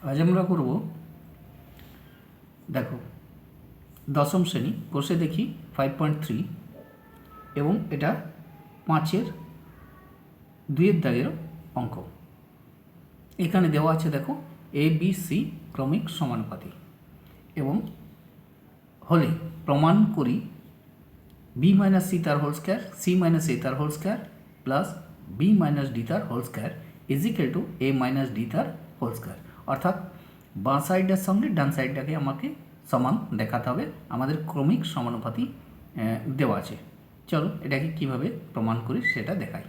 আজ আমরা করব, দেখো, দশম শ্রেণী বসে দেখি 5.3 এবং এটা 5-এর 2-এর দাগের অঙ্ক। এখানে দেওয়া আছে, দেখো, ABC ক্রমিক সমানুপাতি এবং হলে প্রমাণ করি B - C তার হোল স্কয়ার C - A তার whole square plus B - D তার whole square is equal to A - D তার হোল স্কয়ার। অর্থাৎ বাঁ সাইডের সঙ্গে ডান সাইডটাকে আমাকে সমান দেখাতে হবে। আমাদের ক্রমিক সমানুপাতি দেওয়া আছে। চলো এটাকে কিভাবে প্রমাণ করি সেটা দেখাই।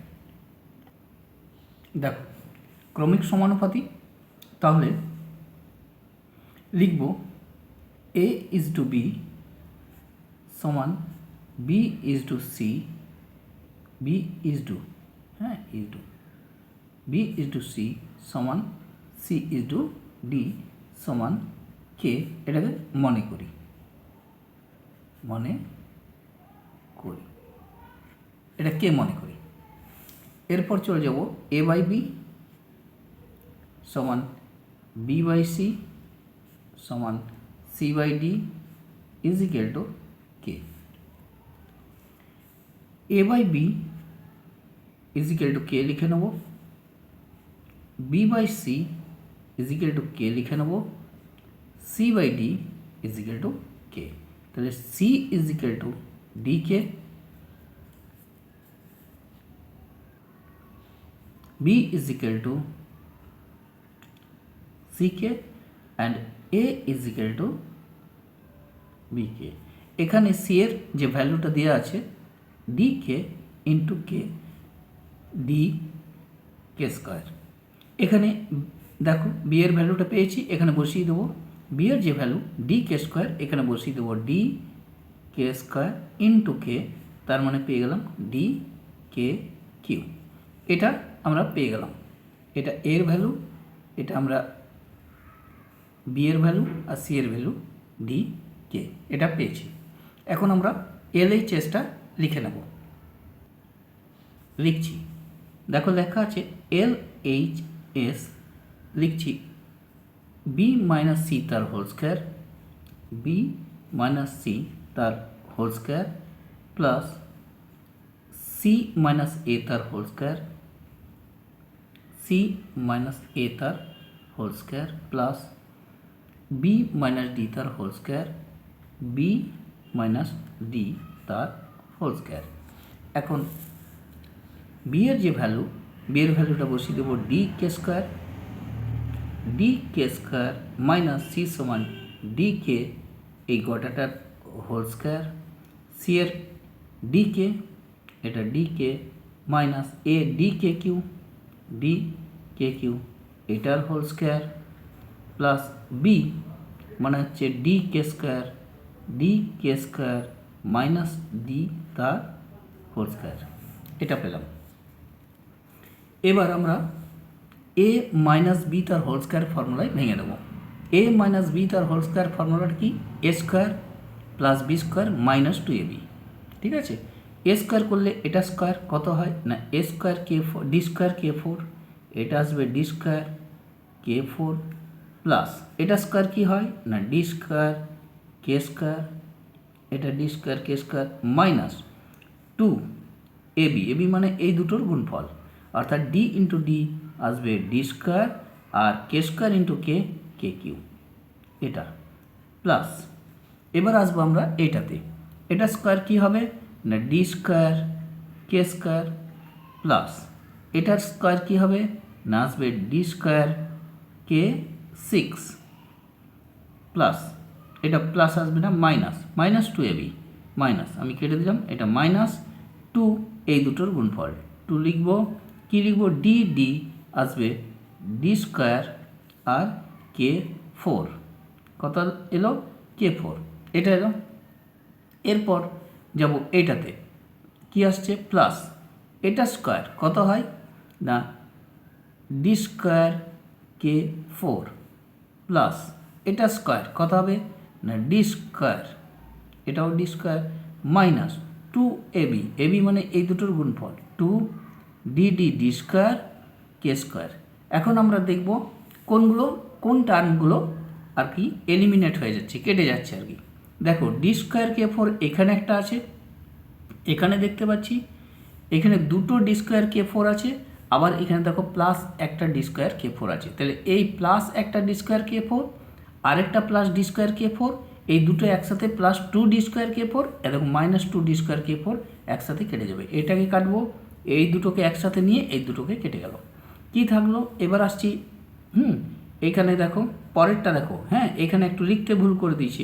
দেখো, ক্রমিক সমানুপাতি তাহলে লিখব A/B সমান B/C B/C সমান C/D সমান K। এটাকে মনে করি এটা কে মনে করি। এরপর চলে যাব A/B সমান B/C সমান C/D is equal two K। A/B is equal two K লিখে নেব, B/C is equal two K লিখে নেব, C/D is equal two K। তাহলে C is equal two DK, B is equal to CK and A is equal to BK। এখানে C এর যে ভ্যালুটা দেওয়া আছে DK into K DK square. এখানে দেখো B এর ভ্যালুটা পেয়েছি, এখানে বসিয়ে দেবো B এর যে ভ্যালু DK স্কোয়ার, এখানে বসিয়ে দেবো DK স্কোয়ার ইন্টু K, তার মানে পেয়ে গেলাম DK3। এটা আমরা পেয়ে গেলাম, এটা এর ভ্যালু, এটা আমরা বি এর ভ্যালু আর সি এর ভ্যালু DK, এটা পেয়েছি। এখন আমরা LHSটা লিখে নেব। লিখছি, দেখো লেখা আছে LHS, লিখছি B - C তার হোল স্কয়ার B - C তার whole square plus C - A তার হোল স্কয়ার C - A তার whole square plus B - D তার হোল স্কয়ার B - D তার হোল স্কয়ার। এখন B এর যে ভ্যালু, B এর ভ্যালুটা বসিয়ে দেবো DK স্কয়ার মাইনাস C সমান DK এই গোটাটার হোল স্কয়ার, C এর DK, এটা DK মাইনাস A DK3 এটার হোল স্কয়ার প্লাস B মানে হচ্ছে DK স্কয়ার মাইনাস D তার হোল স্কয়ার। এটা পেলাম। এবার আমরা A - B তার হোল স্কয়ার ফর্মুলায় ভেঙে দেবো। A - B তার হোল স্কয়ার ফর্মুলাটা কি? A square plus B square minus 2AB। ঠিক আছে, A স্কয়ার করলে এটা স্কয়ার কত হয় না A square K4 D square K4, এটা আসবে D স্কয়ার K4 প্লাস এটা স্কয়ার কি হয় না D স্কয়ার K স্কয়ার, এটা D square K square minus 2AB মানে এই দুটোর গুণফল, অর্থাৎ D ইন্টু D আসবে D স্কয়ার আর K স্কয়ার ইন্টু K3, এটা প্লাস এবার আসবো আমরা এইটাতে, এটা স্কয়ার কি হবে না D square K square plus এটার স্কয়ার কি হবে না আসবে D স্কয়ার K6 প্লাস এটা প্লাস আসবে না মাইনাস 2AB মাইনাস, আমি কেটে দিলাম, এটা মাইনাস 2 এই দুটোর গুণফল 2 লিখব। কি লিখব? D আসবে D স্কয়ার আর K4, কত এলো K4, এটা এলো। এরপর যাব এটাতে, কি আসছে প্লাস এটা স্কয়ার কত হয় না D স্কয়ার K4 প্লাস এটা স্কয়ার কত হবে না D স্কয়ার, এটাও D স্কয়ার মাইনাস 2AB মানে এই দুটোর গুণফল 2 D স্কয়ার K স্কয়ার। এখন আমরা দেখব কোনগুলো কোন টার্মগুলো আর কি এলিমিনেট হয়ে যাচ্ছে, কেটে যাচ্ছে আর কি। দেখো ডি স্কোয়ার কে ফোর এখানে একটা আছে, এখানে দেখতে পাচ্ছি এখানে দুটো ডি স্কোয়ার কে ফোর আছে, আবার এখানে দেখো প্লাস একটা ডি স্কোয়ার কে ফোর আছে। তাহলে এই প্লাস একটা ডি স্কোয়ার কে ফোর, আরেকটা plus D square K four, এই দুটো একসাথে plus two d square K four, এবং minus two d square K four একসাথে কেটে যাবে। এটাকে কাটবো, এই দুটোকে একসাথে নিয়ে এই দুটোকে কেটে গেল। কি থাকলো, এবার আসছি এখানে দেখো পরেরটা দেখো, হ্যাঁ এখানে একটু লিখতে ভুল করে দিয়েছি,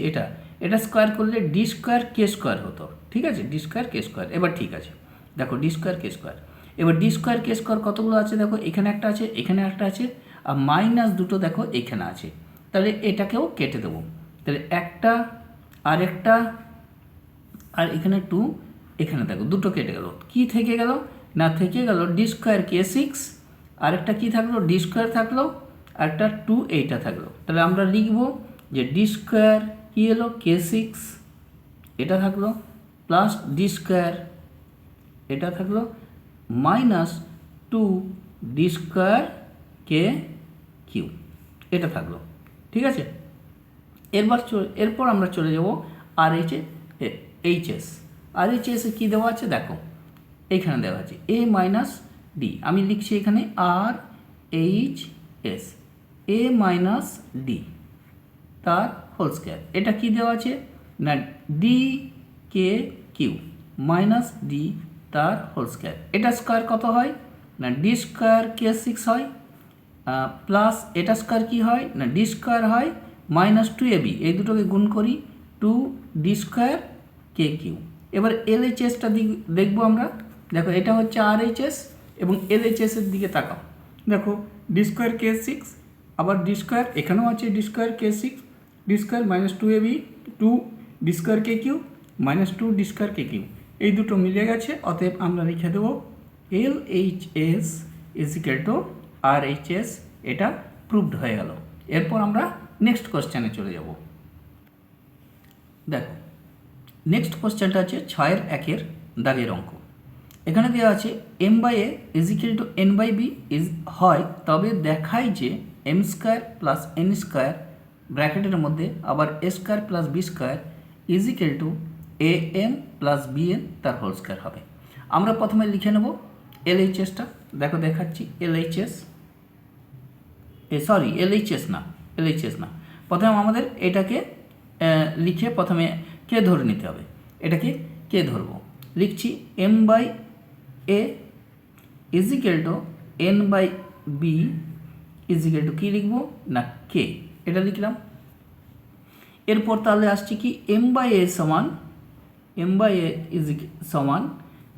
এটা স্কোয়ার করলে ডি স্কোয়ার কে স্কোয়ার হতো, ঠিক আছে, ডি স্কোয়ার কে স্কোয়ার। এবার ঠিক আছে, দেখো ডি স্কোয়ার কে স্কোয়ার। এবার ডি স্কোয়ার কে স্কোয়ার কতগুলো আছে দেখো, এখানে একটা আছে, এখানে একটা আছে, আর মাইনাস দুটো দেখো এখানে আছে। তাহলে এটাকেও কেটে দেবো। তাহলে একটা, আরেকটা, আর এখানে টু, এখানে দেখো দুটো কেটে গেল। কি থেকে গেল না, থেকে গেল ডি স্কোয়ার কে সিক্স, আরেকটা কী থাকলো, ডি স্কোয়ার থাকলো, আরেকটা টু এইটা থাকলো। তাহলে আমরা লিখব যে ডি স্কোয়ার কী এলো, কে সিক্স এটা থাকলো, প্লাস ডি স্কোয়ার এটা থাকলো, minus two d square k Q এটা থাকলো, ঠিক আছে। এরপর আমরা চলে যাব আর এইচএস। আর এইচএসে কী দেওয়া আছে দেখো, এইখানে দেওয়া আছে এ মাইনাস ডি, আমি লিখছি এখানে আর এইচ এস, এ মাইনাস ডি তার হোল স্কোয়ার। এটা কি দেওয়া আছে না, ডি কে কিউ মাইনাস ডি তার হোল স্কোয়ার। এটা স্কোয়ার কত হয় না, ডি স্কোয়ার কে সিক্স হয়, প্লাস এটা স্কোয়ার কী হয় না, ডি স্কোয়ার হয় মাইনাস টু এ বি, এই দুটোকে গুণ করি, two d square k Q. এবার এলএইচএসটা দেখবো আমরা। দেখো এটা হচ্ছে আর এইচএস, এবং এলএইচএসের দিকে তাকাও, দেখো ডি স্কোয়ার কে সিক্স, আবার ডি স্কোয়ার এখানেও আছে d square k six, d square minus two a b, two d square k q minus two d square k q, এই দুটো মিলে গেছে। অতএব আমরা লিখে দেবো L H S is equal to R H S, এটা প্রুভড হয়ে গেল। এরপর আমরা নেক্সট কোশ্চেনে চলে যাব। দেখো নেক্সট কোশ্চেনটা আছে 6-1 দাগের অঙ্ক। এখানে দেওয়া আছে m by a is equal to n by B is হয়, তবে দেখায় যে m square plus n square ব্র্যাকেটের মধ্যে আবার a square plus b square is equal to a M plus B N তার হোল স্কোয়ার হবে। আমরা প্রথমে লিখে নেব এলএইচএসটা। দেখো দেখাচ্ছি এলএইচএস, এলএইচএস না, প্রথমে আমাদের এটাকে লিখে প্রথমে কে ধরে নিতে হবে, এটাকে কে ধরবো। লিখছি m by a is equal to n by B is equal to কী লিখবো না, কে, এটা লিখলাম। এরপর তাহলে আসছি কি এম বাই এ সমান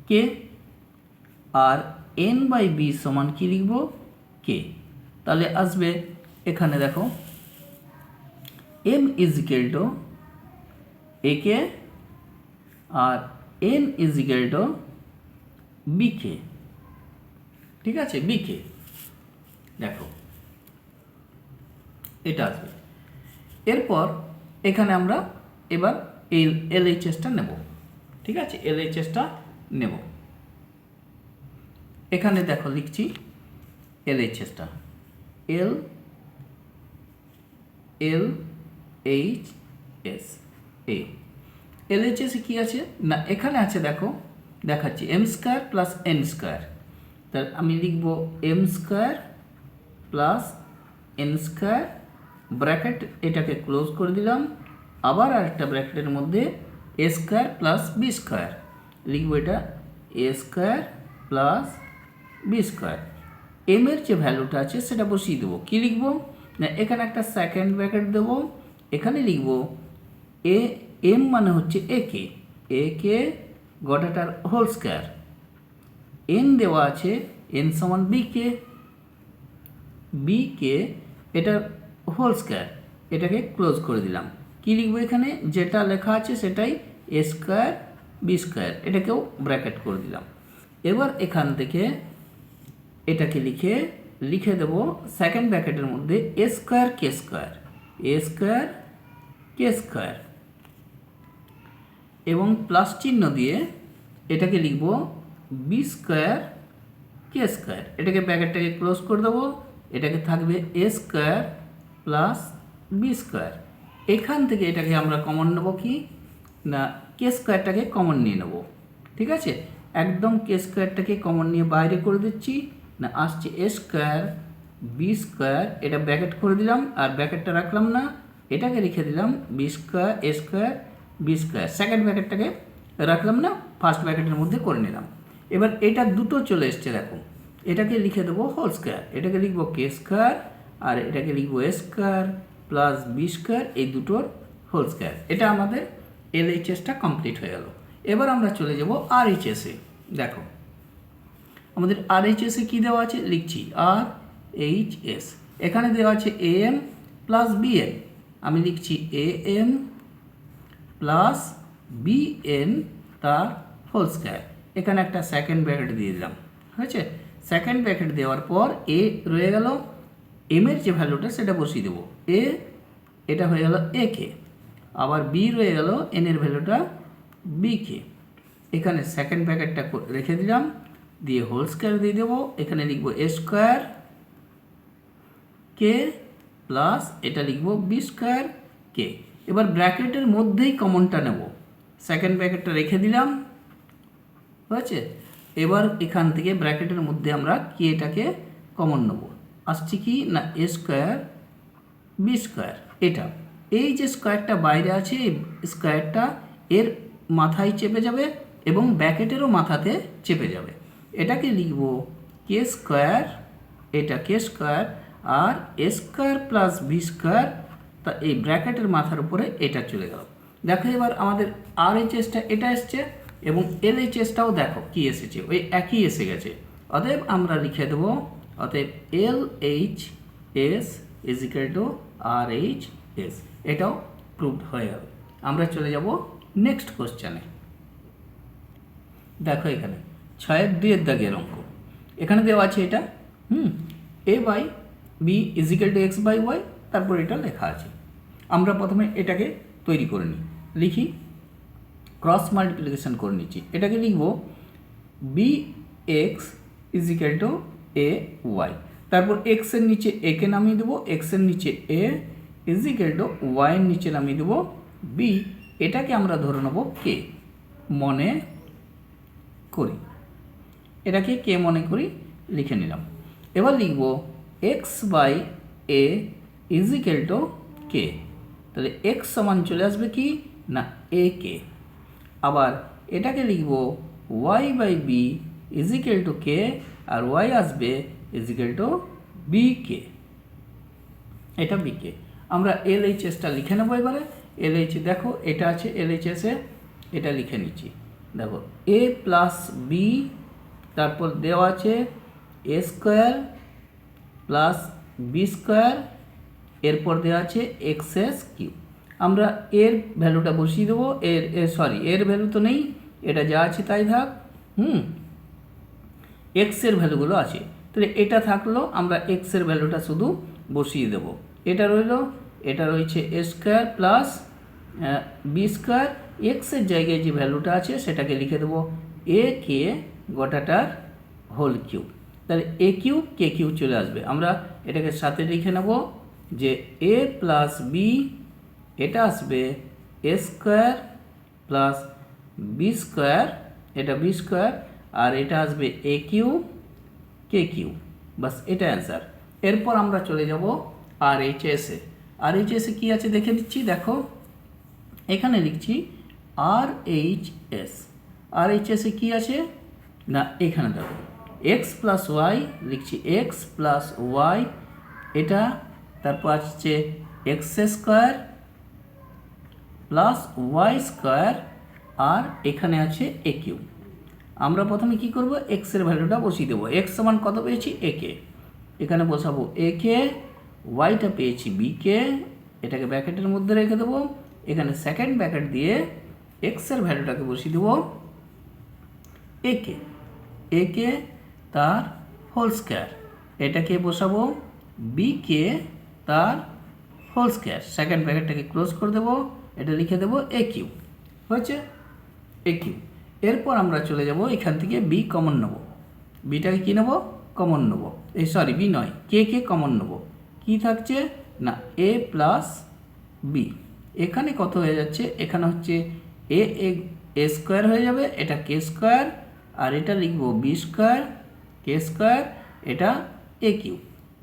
কে, আর এন বাই বি সমান কী লিখবো, কে। তাহলে আসবে এখানে দেখো m is equal to a k, আর n is equal to B k, ঠিক আছে, বি কে। দেখো এটা আসবে। এরপর এখানে আমরা এবার এই এলএইচএসটা নেব, ঠিক আছে, এলএইচএসটা নেব। এখানে দেখো লিখছি এলএইচএসটা এল এল এইচ এস এ। এলএইচএসে কী আছে না, এখানে আছে দেখো দেখাচ্ছি m square plus n square. তাহলে আমি লিখব m square plus n square, bracket এটাকে ক্লোজ করে দিলাম, আবার আরেকটা ব্র্যাকেটের মধ্যে a square plus b square, লিখব এটা a square plus b square. M এর যে ভ্যালুটা আছে সেটা বসিয়ে দেবো। কী লিখব না, এখানে একটা সেকেন্ড ব্র্যাকেট দেবো, এখানে লিখব এ এম মানে হচ্ছে এ কে গোটাটার হোল স্কোয়ার, এন দেওয়া আছে এন সমান বি কে এটার হোল স্কোয়ার, এটাকে ক্লোজ করে দিলাম। কী লিখবো এখানে যেটা লেখা আছে সেটাই এ স্কোয়ার বি স্কোয়ার, এটাকেও ব্র্যাকেট করে দিলাম। এবার এখান থেকে এটাকে লিখে দেব সেকেন্ড ব্র্যাকেটের মধ্যে এ স্কোয়ার কে স্কোয়ার, এবং প্লাস চিহ্ন দিয়ে এটাকে লিখব বি স্কোয়ার কে স্কোয়ার, এটাকে ব্র্যাকেটটাকে ক্লোজ করে দেবো, এটাকে থাকবে এ স্কোয়ার প্লাস বি স্কোয়ার। এখান থেকে এটাকে আমরা কমন নেব কি না, কে স্কোয়ারটাকে কমন নিয়ে নেব। ঠিক আছে, একদম কে স্কোয়ারটাকে কমন নিয়ে বাইরে করে দিচ্ছি, না আসছে এ স্কোয়ার বি স্কোয়ার, এটা ব্র্যাকেট করে দিলাম আর ব্র্যাকেটটা রাখলাম না, এটাকে রেখে দিলাম বি স্কোয়ার এ স্কোয়ার বি স্কোয়ার, সেকেন্ড ব্র্যাকেটটাকে রাখলাম না, ফার্স্ট ব্র্যাকেটের মধ্যে করে নিলাম। এবার এটা দুটো চলে এসছে দেখো, এটাকে লিখে দেবো হোল স্কোয়ার, এটাকে লিখবো কে স্কোয়ার আর এটাকে লিখবো এ স্কোয়ার প্লাস বি স্কোয়ার, এই দুটোর হোল স্কোয়ার। এটা আমাদের এলএইচএসটা কমপ্লিট হয়ে গেল। এবার আমরা চলে যাব আরএইচএসে। দেখো আমাদের আরএইচএসে কী দেওয়া আছে, লিখছি আর এইচ এস, এখানে দেওয়া আছে A M plus B N, আমি লিখছি A M plus B N তার হোল স্কোয়ার, এখানে একটা সেকেন্ড ব্র্যাকেট দিয়ে দিলাম। হয়েছে, সেকেন্ড ব্র্যাকেট দেওয়ার পর এ রয়ে গেল, এম এর যে ভ্যালুটা সেটা বসিয়ে দেবো, এ এটা হয়ে গেল এ কে, আবার বি রয়ে গেল এন এর ভ্যালুটা বি কে, এখানে সেকেন্ড ব্র্যাকেটটা রেখে দিলাম, দিয়ে হোল স্কোয়ার দিয়ে দেবো, এখানে লিখবো এ স্কোয়ার কে প্লাস এটা লিখবো বি স্কোয়ার কে। এবার ব্র্যাকেটের মধ্যেই কমনটা নেব, সেকেন্ড ব্র্যাকেটটা রেখে দিলাম। হয়েছে, এবার এখান থেকে ব্র্যাকেটের মধ্যে আমরা কেটাকে কমন নেব, আসছে কি না এ স্কোয়ার বি স্কোয়ার, এটা এই যে স্কোয়ারটা বাইরে আছে এই স্কোয়ারটা এর মাথায় চেপে যাবে এবং ব্র্যাকেটেরও মাথাতে চেপে যাবে, এটাকে লিখব কে স্কোয়ার, এটা কে স্কোয়ার আর এ স্কোয়ার প্লাস বি স্কোয়ার, তা এই ব্র্যাকেটের মাথার উপরে এটা চলে গেল। দেখো এবার আমাদের আরএইচএসটা এটা এসছে এবং এলএইচএসটাও দেখো কি এসেছে, ওই একই এসে গেছে। অতএব আমরা লিখে দেবো, অতএব L H S is equal to R H S, এটাও প্রুভড হয়ে যাবে। আমরা চলে যাব নেক্সট কোশ্চেনে। দেখো এখানে 6-2 দাগের অঙ্ক, এখানে দেওয়া আছে এটা a by B is equal to x by y, তারপর এটা লেখা আছে। আমরা প্রথমে এটাকে তৈরি করে নিই, লিখি ক্রস মাল্টিপ্লিকেশন করে নিচ্ছি, এটাকে লিখব B X is equal to A Y, তারপর এক্সের নিচে এ কে নামিয়ে দেবো, এক্সের নিচে এ ইজ ইকুয়াল টু ওয়াইয়ের নিচে নামিয়ে দেবো বি, এটাকে আমরা ধরে নেব কে মনে করি, এটাকে কে মনে করি লিখে নিলাম। এবার লিখব x by a is equal to k, তাহলে এক্স সমান চলে আসবে কি না এ কে, আবার এটাকে লিখব Y by B is equal to কে, আর ওয়াই আসবে is equal to B K, এটা বি কে। আমরা এলএইচএসটা লিখে নেবো এবারে। এলএইচ দেখো এটা আছে এলএইচএসে, এটা লিখে নিচ্ছি। দেখো এ প্লাস বি, তারপর দেওয়া আছে এ স্কোয়ার প্লাস বি স্কোয়ার, এরপর দেওয়া আছে এক্স এস কিউ। আমরা এর ভ্যালুটা বসিয়ে দেবো, এর ভ্যালু তো নেই, এটা যা আছে তাই থাক। এক্সের ভ্যালুগুলো আছে, তাহলে এটা থাকলো, আমরা এক্সের ভ্যালুটা শুধু বসিয়ে দেবো। এটা রইল, এটা রয়েছে এ স্কোয়ার প্লাস বি স্কোয়ার, এক্সের জায়গায় যে ভ্যালুটা আছে সেটাকে লিখে দেবো এ কে গোটাটার হোল কিউব, তাহলে এ কিউব কে কিউব চলে আসবে। আমরা এটাকে সাথে লিখে নেব যে এ প্লাস বি, এটা আসবে এ স্কোয়ার প্লাস বি স্কোয়ার, এটা বি স্কোয়ার, আর এটা আসবে এ কিউ কে কিউ, বাস এটা অ্যান্সার। এরপর আমরা চলে যাব আরএইচএসে। আরএইচএসে কী আছে দেখে দিচ্ছি, দেখো এখানে লিখছি আরএইচএস। আরএইচএসে কী আছে না, এখানে দেখো এক্স প্লাস ওয়াই, লিখছি এক্স প্লাস ওয়াই, এটা তারপর আসছে x square plus y square, আর এখানে আছে এ কিউ। আমরা প্রথমে কি করব, এক্সের ভ্যালুটা বসিয়ে দেবো। এক্স সমান কত পেয়েছি এ কে, এখানে বসাবো এ কে, ওয়াইটা পেয়েছি বি কে, এটাকে ব্র্যাকেটের মধ্যে রেখে দেবো, এখানে সেকেন্ড ব্র্যাকেট দিয়ে এক্সের ভ্যালুটাকে বসিয়ে দেবো এ কে তার হোল স্কোয়ার, এটাকে বসাবো বি কে তার হোল স্কোয়ার, সেকেন্ড ব্র্যাকেটটাকে ক্লোজ করে দেবো, এটা লিখে দেবো এ কিউ, হয়েছে এ কিউ। এরপর আমরা চলে যাব এখান থেকে বি কমন নেব, বিটাকে কী নেব কমন নেব, বি নয় কে কে কমন নেব, কী থাকছে না এ প্লাস বি, এখানে কত হয়ে যাচ্ছে, এখানে হচ্ছে এ এ স্কোয়ার হয়ে যাবে, এটা কে স্কোয়ার, আর এটা লিখব বি স্কোয়ার কে স্কোয়ার, এটা এ কিউ।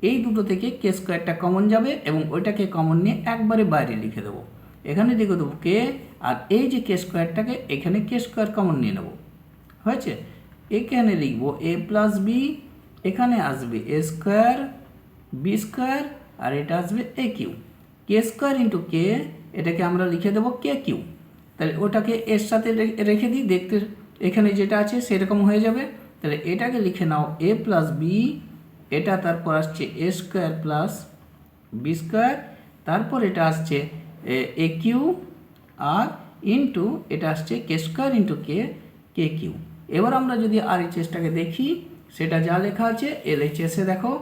এই দুটো থেকে কে স্কোয়ারটা কমন যাবে এবং ওইটাকে কমন নিয়ে একবারে বাইরে লিখে দেবো। এখানে লিখে দেবো কে, আর এই যে কে স্কোয়ারটাকে এখানে কে স্কোয়ার কমন নিয়ে নেব, হয়েছে। এখানে লিখব এ প্লাস বি, এখানে আসবে এ স্কোয়ার বি স্কোয়ার, আর এটা আসবে এ কিউ। কে স্কোয়ার ইন্টু কে, এটাকে আমরা লিখে দেবো কে কিউ। তাহলে ওটাকে এর সাথে রেখে দিই, দেখতে এখানে যেটা আছে সেরকম হয়ে যাবে। তাহলে এটাকে লিখে নাও এ প্লাস বি, এটা তারপর আসছে এ স্কোয়ার প্লাস বি স্কোয়ার, তারপর এটা আসছে এ কিউ, আর ইন্টু এটা আসছে কে স্কোয়ার ইন্টু কে কে কিউ। এবার আমরা যদি RHSটাকে দেখি, সেটা যা লেখা আছে LHS এ দেখো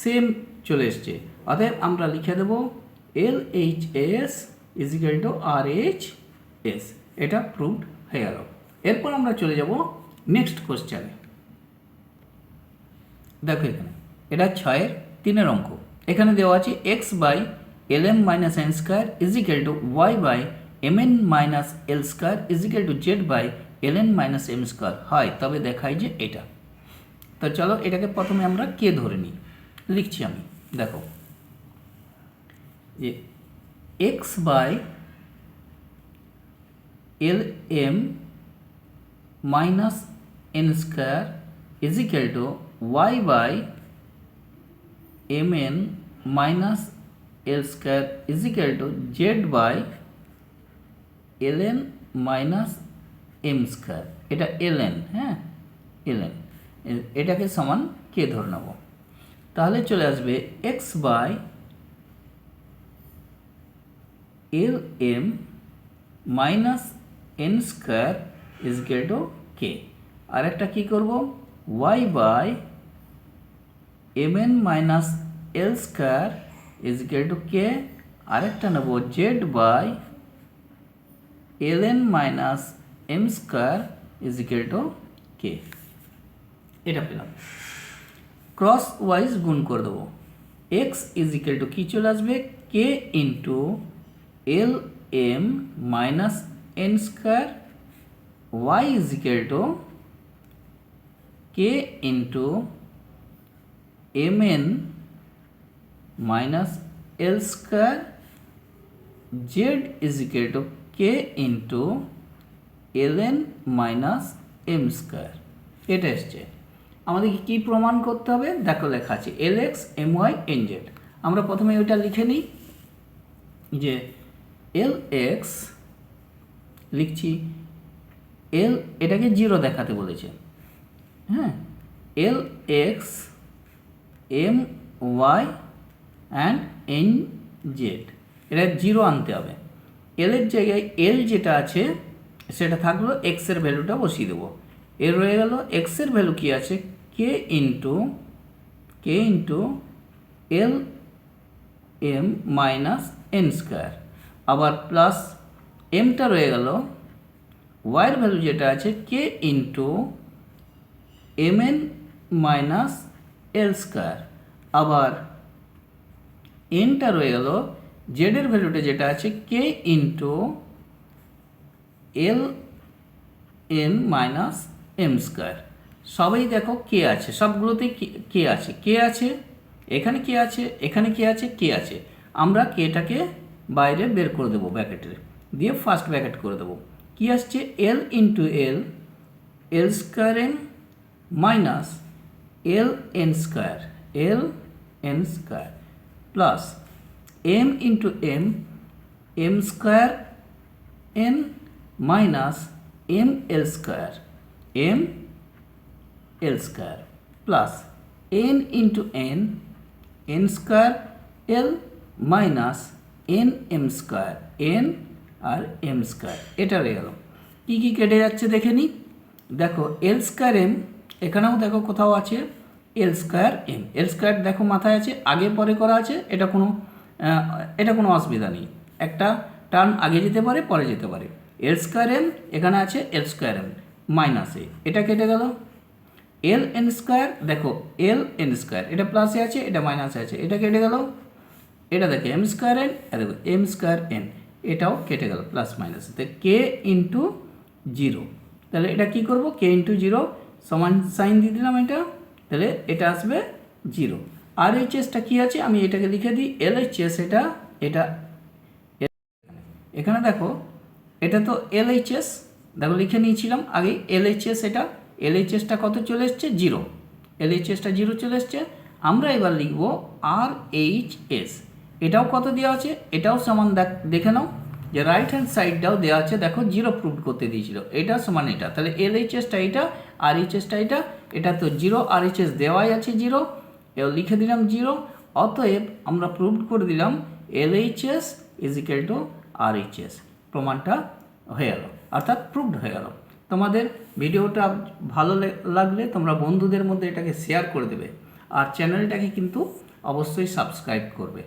সেম চলে এসছে। অতএব আমরা লিখে দেবো LHS is equal two RHS। এটা প্রুভড হয়ে গেল। এরপর আমরা চলে যাব নেক্সট কোশ্চেনে। দেখো এখানে এটা 6-এর 3-এর অঙ্ক। এখানে দেওয়া আছে X by L M minus N square is equal to Y by M N minus L square is equal to Z by L N minus M square হয়, তবে দেখাই যে এটা। তো চলো এটাকে প্রথমে আমরা কে ধরে নিই, লিখছি আমি। দেখো যে X by L M minus N square is equal to Y by M N minus L square is equal to Z by L N minus M square. এটা এল এন, হ্যাঁ এল এন, এটাকে সমান কে ধরে নেব। তাহলে চলে আসবে x by L M minus N square is equal to কে। আর একটা কী করবো, y by M N minus L square is equal to k. আরেকটা নেব z by L N minus M square is equal to k. এটা পেলাম। Crosswise গুণ করে দেবো। এক্স ইজ ইকুয়াল টু কী চলে আসবে, k into l M minus N square, y is equal to K into m N minus L square, Z is equal to K into L N minus M square. এটা এসছে। আমাদেরকে কী প্রমাণ করতে হবে, দেখো লেখা আছে l x m y n z. আমরা প্রথমে ওইটা লিখে নিই যে এল এক্স লিখছি, এল এটাকে 0 দেখাতে বলেছে, হ্যাঁ, l x m y and n z, এটা 0 আনতে হবে। এলের জায়গায় এল যেটা আছে সেটা থাকলো, এক্সের ভ্যালুটা বসিয়ে দেবো। এর রয়ে গেল এক্সের ভ্যালু কী আছে, k into l M minus N square, আবার প্লাস এমটা রয়ে গেল, ওয়াইয়ের ভ্যালু যেটা আছে k into m N minus এল স্কোয়ার, আবার এনটা রয়ে গেল, জেডের ভ্যালুটা যেটা আছে k into l M minus M square. সবাই দেখো কে আছে, সবগুলোতেই কে আছে, কে আছে, এখানে কে আছে, এখানে কে আছে, কে আছে। আমরা কেটাকে বাইরে বের করে দেবো ব্র্যাকেটের দিয়ে, ফার্স্ট ব্র্যাকেট করে দেবো। কি আসছে, l into l l square n minus l n square l n square plus m into m m square n minus m l square m l square plus n into n n square l minus n m square n আর m square. এটা রয়ে গেল। কী কী কেটে যাচ্ছে দেখে নিই। দেখো এল square M, এখানেও দেখো কোথাও আছে এল স্কোয়ার এম, এল স্কোয়ার দেখো মাথায় আছে, আগে পরে করা আছে, এটা কোনো অসুবিধা নেই, একটা টার্ম আগে যেতে পারে পরে যেতে পারে। এল স্কোয়ার এম এখানে আছে এল স্কোয়ার এম মাইনাসে, এটা কেটে গেল। এল এন স্কোয়ার, দেখো এল এন স্কোয়ার, এটা প্লাসে আছে এটা মাইনাসে আছে, এটা কেটে গেল। এটা দেখো এম স্কোয়ার এন, দেখো এম স্কোয়ার এন, এটাও কেটে গেল প্লাস মাইনাস, কে ইন্টু জিরো। তাহলে এটা কি করব, কে ইন্টু জিরো সমান সাইন দিয়ে দিলাম এটা, তাহলে এটা আসবে জিরো। আর এইচএসটা কী আছে আমি এটাকে লিখে দিই, এলএইচএস এটা এটা এখানে দেখো এটা তো এলএইচএস, দেখো লিখে নিয়েছিলাম আগে এলএইচএস, এটা এলএইচএসটা কত চলে এসছে, জিরো, এলএইচএসটা জিরো চলে এসছে। আমরা এবার লিখব আর এইচ এস, এটাও কত দেওয়া আছে, এটাও সমান দেখে নাও যে রাইট হ্যান্ড সাইডটাও দেওয়া আছে, দেখো জিরো প্রুভ করতে দিয়েছিল, এটা সমান এটা, তাহলে এলএইচএসটা এটা আর এইচএসটা এটা, এটা তো জিরো, আর এইচএস দেওয়াই আছে জিরো, এও লিখে দিলাম জিরো। অতএব আমরা প্রুভ করে দিলাম LHS is equal two RHS, প্রমাণটা হয়ে গেল, অর্থাৎ প্রুভড হয়ে গেল। তোমাদের ভিডিওটা ভালো লাগলে তোমরা বন্ধুদের মধ্যে এটাকে শেয়ার করে দেবে, আর চ্যানেলটাকে কিন্তু অবশ্যই সাবস্ক্রাইব করবে।